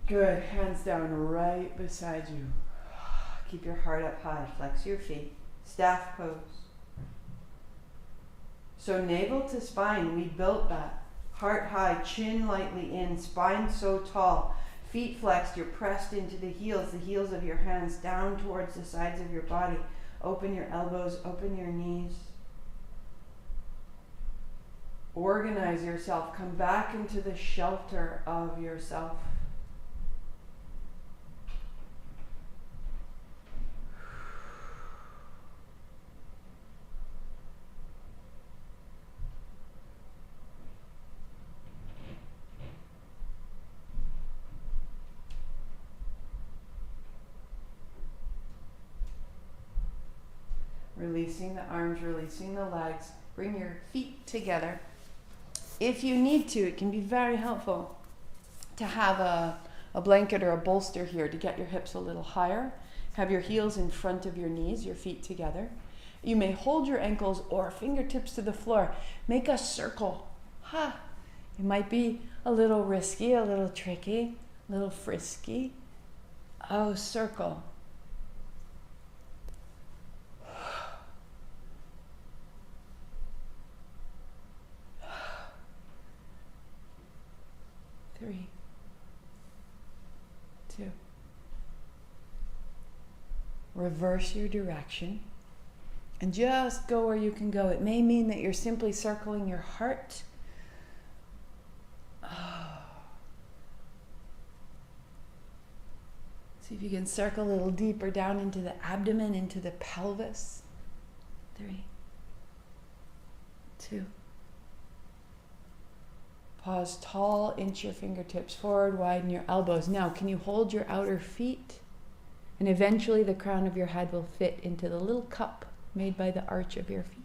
[SPEAKER 1] Good. Hands down right beside you. Keep your heart up high. Flex your feet. Staff pose. So navel to spine, we built that. Heart high, chin lightly in, spine so tall. Feet flexed, you're pressed into the heels of your hands down towards the sides of your body. Open your elbows, open your knees. Organize yourself. Come back into the shelter of yourself. Releasing the arms, releasing the legs. Bring your feet together. If you need to, it can be very helpful to have a blanket or a bolster here to get your hips a little higher. Have your heels in front of your knees, your feet together. You may hold your ankles or fingertips to the floor. Make a circle. Ha! It might be a little risky, a little tricky, a little frisky. Oh, circle. Three, 2. Reverse your direction and just go where you can go. It may mean that you're simply circling your heart. See if you can circle a little deeper down into the abdomen, into the pelvis. 3, 2. Pause tall, inch your fingertips forward, widen your elbows. Now, can you hold your outer feet? And eventually the crown of your head will fit into the little cup made by the arch of your feet.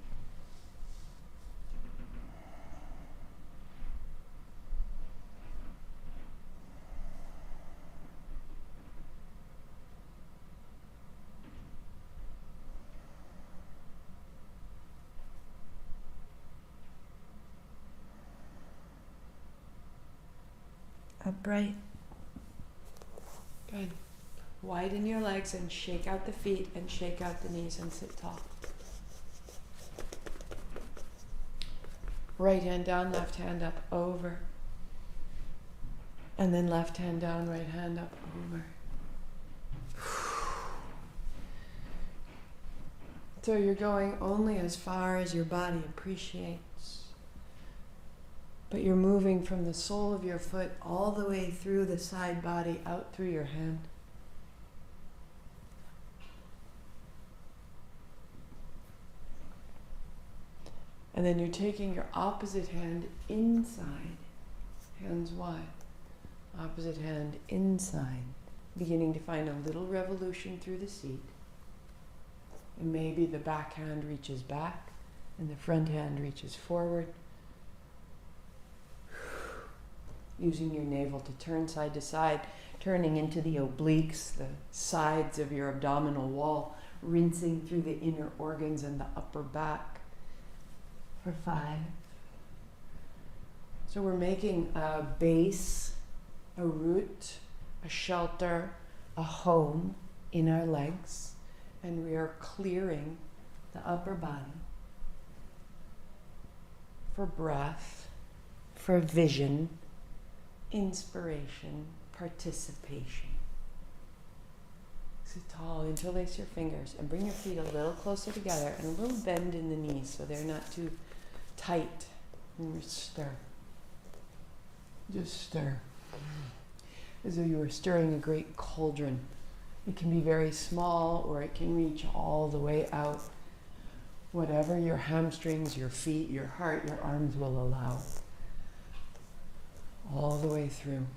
[SPEAKER 1] Upright. Good. Widen your legs and shake out the feet and shake out the knees and sit tall. Right hand down, left hand up, over. And then left hand down, right hand up, over. So you're going only as far as your body appreciates. But you're moving from the sole of your foot all the way through the side body, out through your hand. And then you're taking your opposite hand inside, hands wide. Opposite hand inside, beginning to find a little revolution through the seat. And maybe the back hand reaches back and the front hand reaches forward. Using your navel to turn side to side, turning into the obliques, the sides of your abdominal wall, rinsing through the inner organs and the upper back. For 5. So we're making a base, a root, a shelter, a home in our legs, and we are clearing the upper body for breath, for vision, inspiration, participation. Sit tall, interlace your fingers, and bring your feet a little closer together and a little bend in the knees so they're not too tight. And stir. Just stir. As though you were stirring a great cauldron It can be very small or it can reach all the way out. Whatever your hamstrings, your feet, your heart, your arms will allow. All the way through.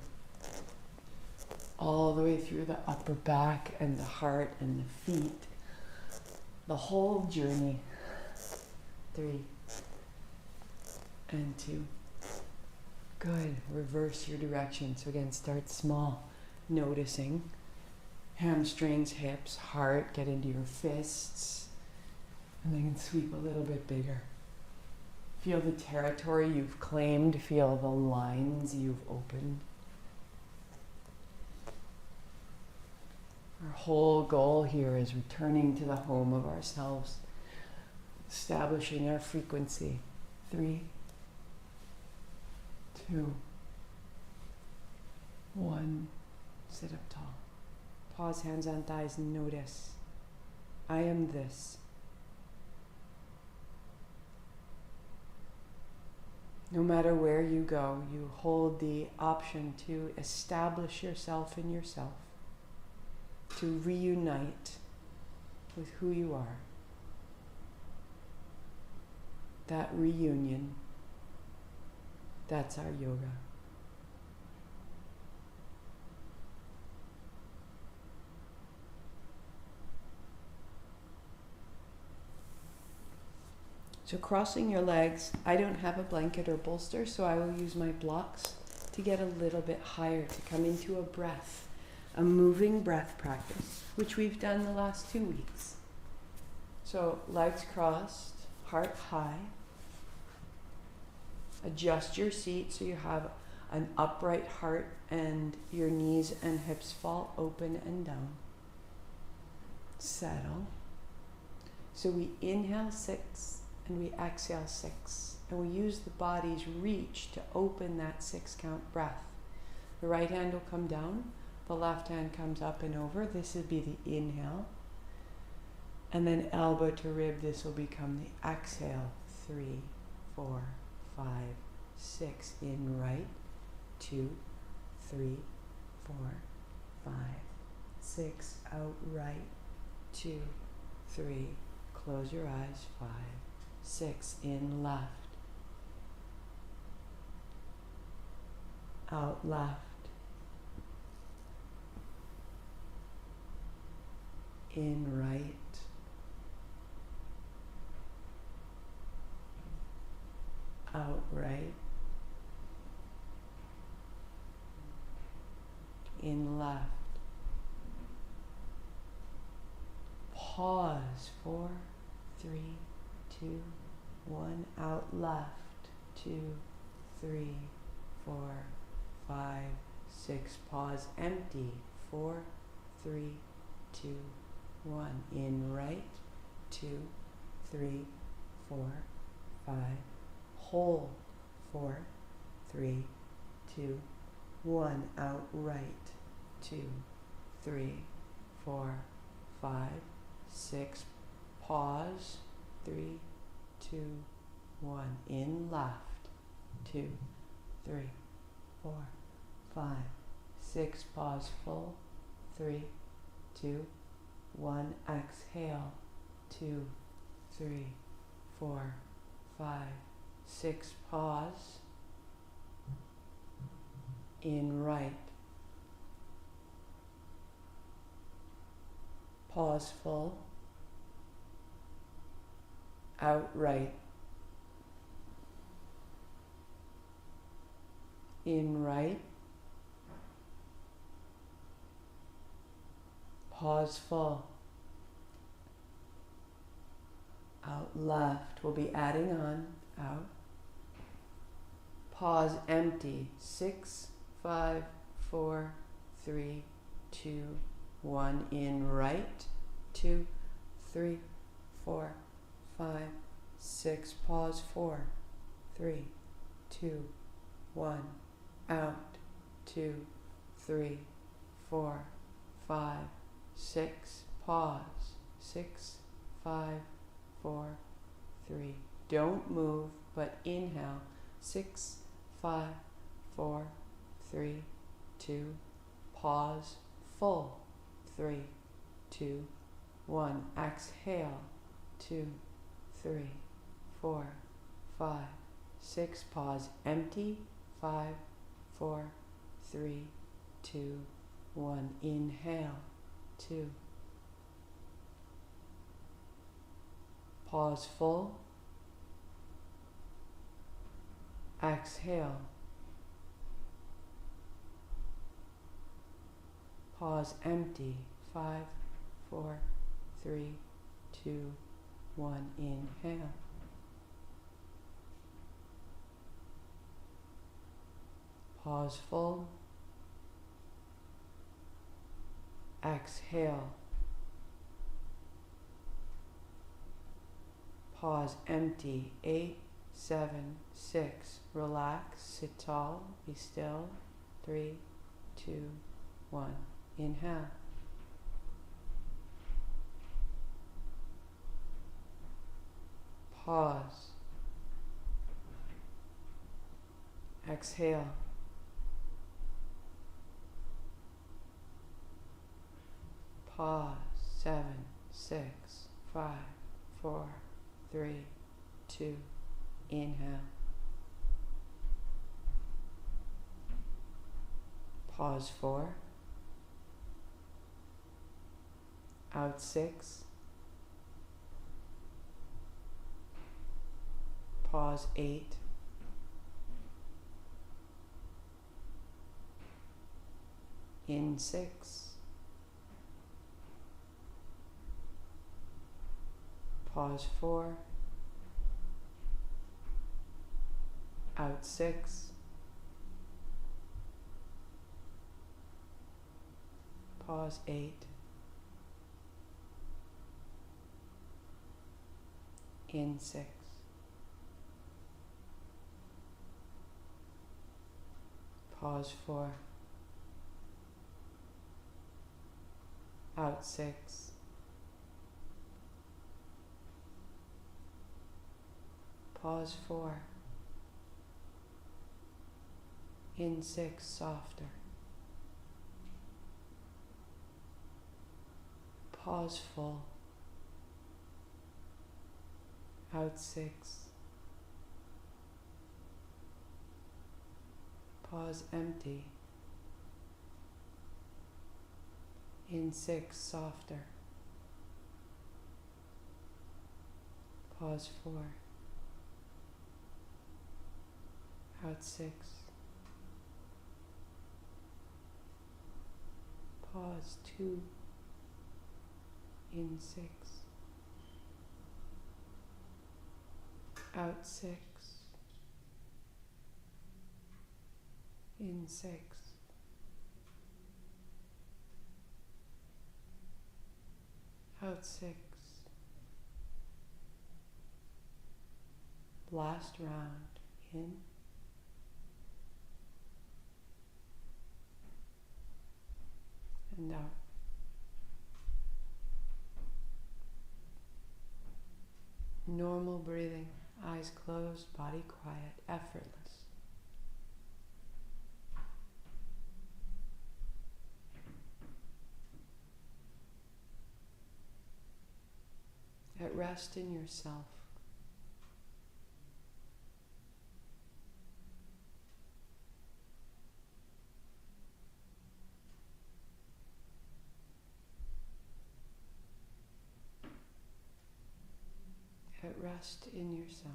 [SPEAKER 1] All the way through the upper back and the heart and the feet. The whole journey. 3 and 2. Good. Reverse your direction. So again, start small. Noticing hamstrings, hips, heart, get into your fists. And then sweep a little bit bigger. Feel the territory you've claimed. Feel the lines you've opened. Our whole goal here is returning to the home of ourselves, establishing our frequency. 3, 2, 1. Sit up tall. Pause, hands on thighs, notice. I am this. No matter where you go, you hold the option to establish yourself in yourself, to reunite with who you are. That reunion, that's our yoga. So crossing your legs, I don't have a blanket or bolster, so I will use my blocks to get a little bit higher, to come into a breath, a moving breath practice, which we've done the last 2 weeks. So legs crossed, heart high. Adjust your seat so you have an upright heart and your knees and hips fall open and down. Settle. So we inhale 6. And we exhale 6. And we use the body's reach to open that 6 count breath. The right hand will come down. The left hand comes up and over. This will be the inhale. And then elbow to rib, this will become the exhale. 3, 4, 5, 6. In right. 2, 3, 4, 5, 6. Out right. 2, 3. Close your eyes. 5, 6. In left. Out left. In right. Out right. In left. Pause. 4, 3, 2, 1. Out left. 2, 3, 4, 5, 6. Pause. Empty. 4, 3, 2, 1. In right. 2, 3, 4, 5. Hold. 4, 3, 2, 1. Out right. 2, 3, 4, 5, 6. Pause. 3, 2, 1. In left. 2, 3, 4, 5, 6. Pause. Full. 3, 2, 1. Exhale. 2, 3, 4, 5, 6. Pause. In right. Pause. Full. Out right. In right. Pause. Full. Out left. We'll be adding on. Out. Pause. Empty. 6, 5, 4, 3, 2, 1. In right. 2, 3, 4, 5, 6. Pause. 4, 3, 2, 1. Out. 2, 3, 4, 5, 6. Pause. 6, 5, 4, 3. Don't move, but inhale. 6, 5, 4, 3, 2. Pause. Full. 3, 2, 1. Exhale. 2, 3, 4, 5, 6. Pause. Empty. 5, 4, 3, 2, 1. Inhale. 2. Pause full. Exhale. Pause empty. 5, 4, 3, 2, 1. Inhale. Pause full. Exhale. Pause empty. 8, 7, 6. Relax. Sit tall. Be still. 3, 2, 1. Inhale. Pause. Exhale. Pause. 7, 6, 5, 4, 3, 2. Inhale. Pause 4. Out 6. Pause 8. In 6. Pause 4. Out 6. Pause 8. In 6. Pause 4. Out 6. Pause 4. In 6, softer. Pause full. Out 6. Pause empty. In 6, softer. Pause 4. Out 6. Pause 2. In 6. Out 6. In 6. Out 6. Last round. In. And out. Normal breathing, eyes closed, body quiet, effortless. At rest in yourself. At rest in yourself.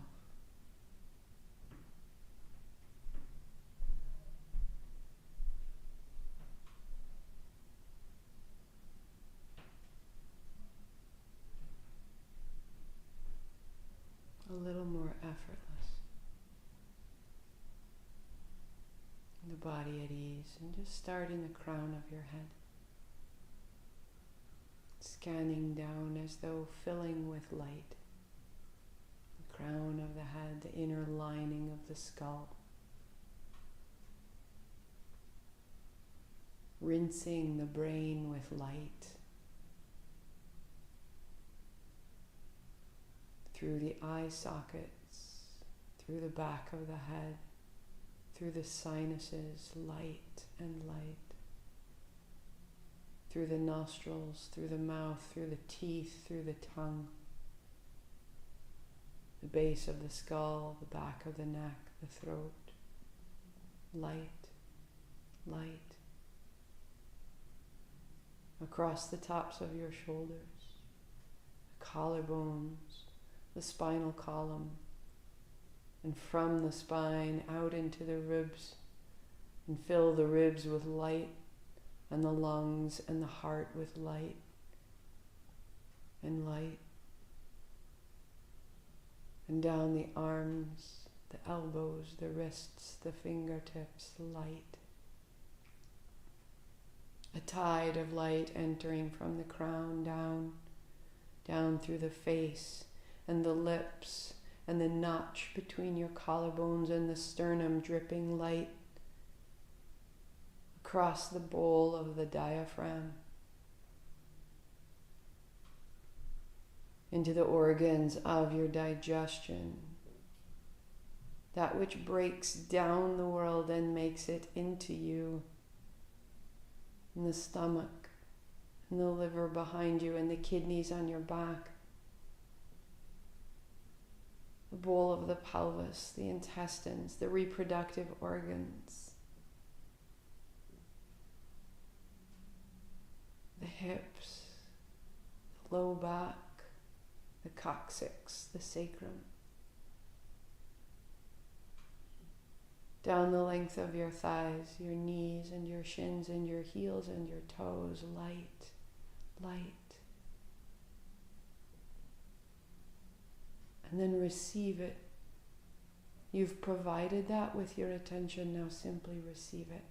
[SPEAKER 1] A little more effortless. The body at ease, and just starting the crown of your head. Scanning down as though filling with light. Crown of the head, the inner lining of the skull. Rinsing the brain with light. Through the eye sockets, through the back of the head, through the sinuses, light and light. through the nostrils, through the mouth, through the teeth, through the tongue, the base of the skull, the back of the neck, the throat. Light, light. Across the tops of your shoulders, the collarbones, the spinal column, and from the spine out into the ribs, and fill the ribs with light, and the lungs and the heart with light and light, and down the arms, the elbows, the wrists, the fingertips, light. A tide of light entering from the crown down, down through the face and the lips and the notch between your collarbones and the sternum, dripping light across the bowl of the diaphragm, into the organs of your digestion, that which breaks down the world and makes it into you, in the stomach, and the liver behind you, and the kidneys on your back, the bowl of the pelvis, the intestines, the reproductive organs, the hips, the low back, the coccyx, the sacrum. Down the length of your thighs, your knees and your shins and your heels and your toes, light, light. And then receive it. You've provided that with your attention, now simply receive it.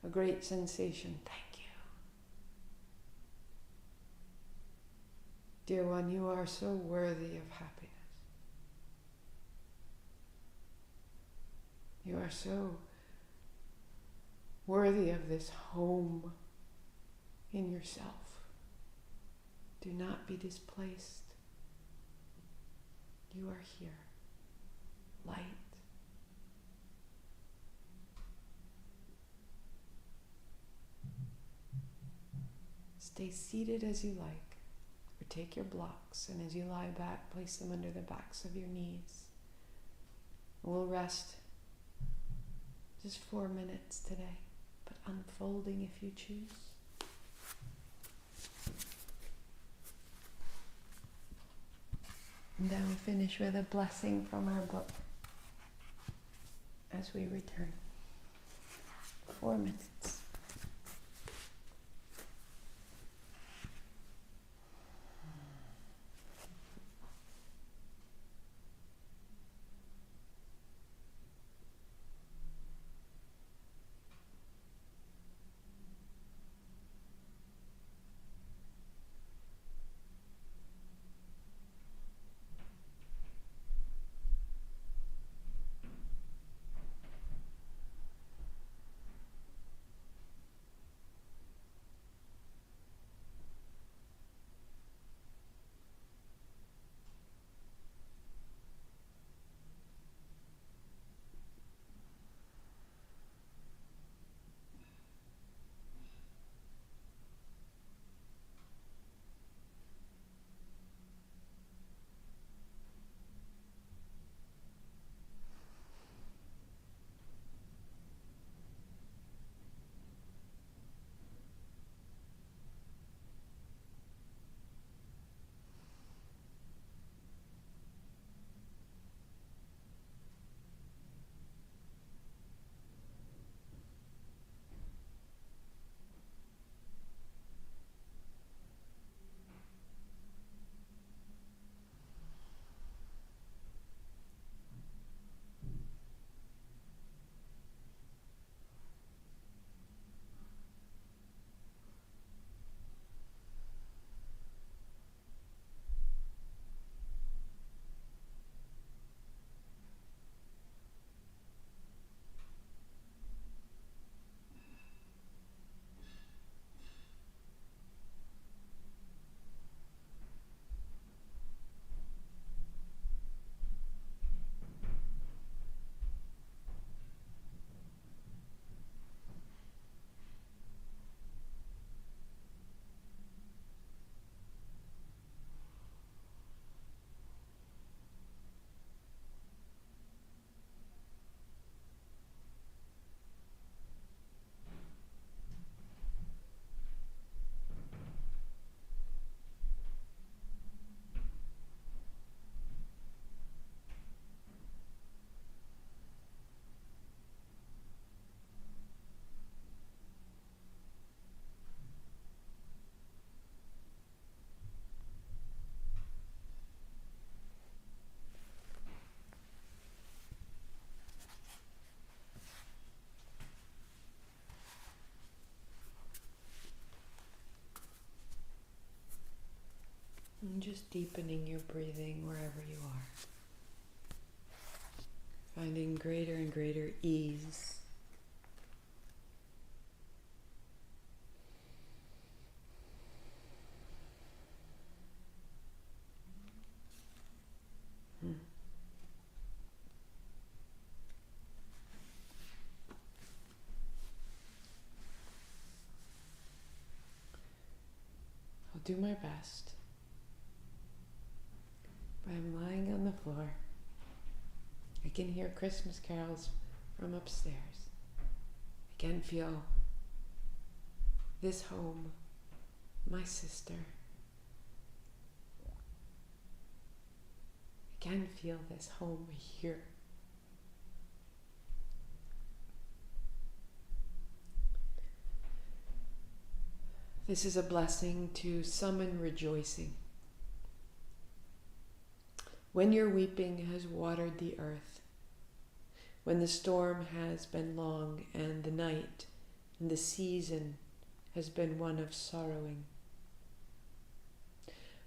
[SPEAKER 1] A great sensation, thank you. Dear one, you are so worthy of happiness. You are so worthy of this home in yourself. Do not be displaced. You are here. Light. Stay seated as you like, or take your blocks, and as you lie back, place them under the backs of your knees. We'll rest just 4 minutes today, but unfolding if you choose. And then we finish with a blessing from our book as we return. 4 minutes.
[SPEAKER 2] just deepening your breathing wherever you are. Finding greater and greater ease. I'll do my best. But I'm lying on the floor. I can hear Christmas carols from upstairs. I can feel this home, my sister. I can feel this home here. This is a blessing to summon rejoicing. When your weeping has watered the earth, when the storm has been long and the night and the season has been one of sorrowing,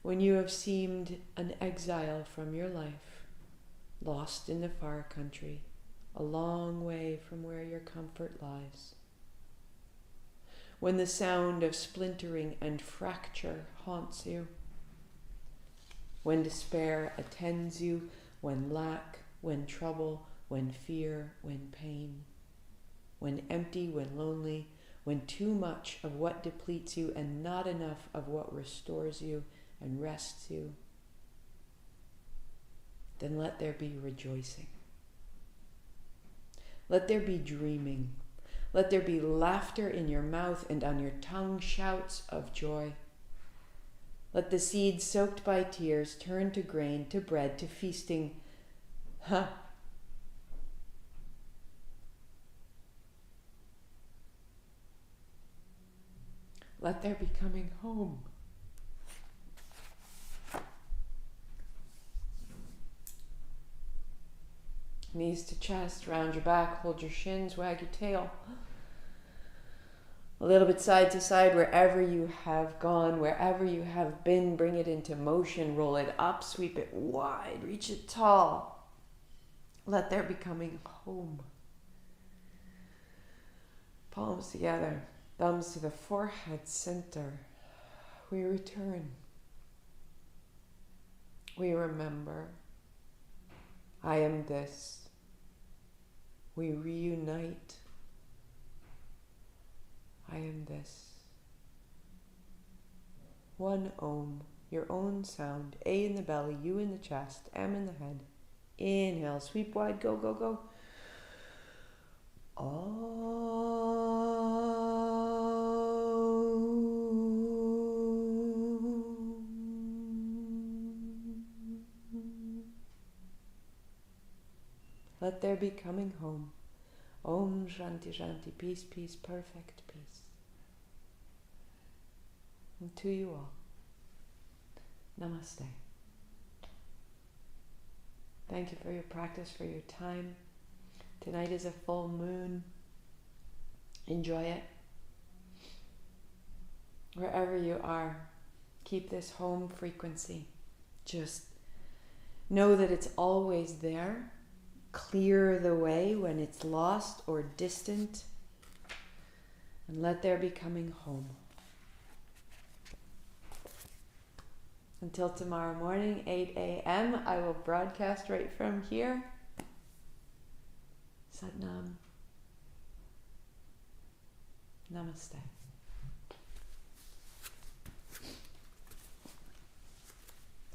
[SPEAKER 2] when you have seemed an exile from your life, lost in the far country, a long way from where your comfort lies, when the sound of splintering and fracture haunts you, when despair attends you, when lack, when trouble, when fear, when pain, when empty, when lonely, when too much of what depletes you and not enough of what restores you and rests you, then let there be rejoicing. Let there be dreaming. Let there be laughter in your mouth and on your tongue shouts of joy. Let the seeds soaked by tears turn to grain, to bread, to feasting. Let there be coming home. Knees to chest, round your back, hold your shins, wag your tail. A little bit side to side, wherever you have gone, wherever you have been, bring it into motion, roll it up, sweep it wide, reach it tall. Let there be coming home. Palms together, thumbs to the forehead center. We return. We remember. I am this. We reunite. I am this. One Om, your own sound. A in the belly, U in the chest, M in the head. Inhale, sweep wide, go, go, go. Let there be coming home. Om Shanti Shanti, peace, peace, perfect peace. And to you all, namaste. Thank you for your practice, for your time. Tonight is a full moon. Enjoy it. Wherever you are, keep this home frequency. Just know that it's always there. Clear the way when it's lost or distant, and let there be coming home. Until tomorrow morning, 8 a.m., I will broadcast right from here. Sat Nam. Namaste.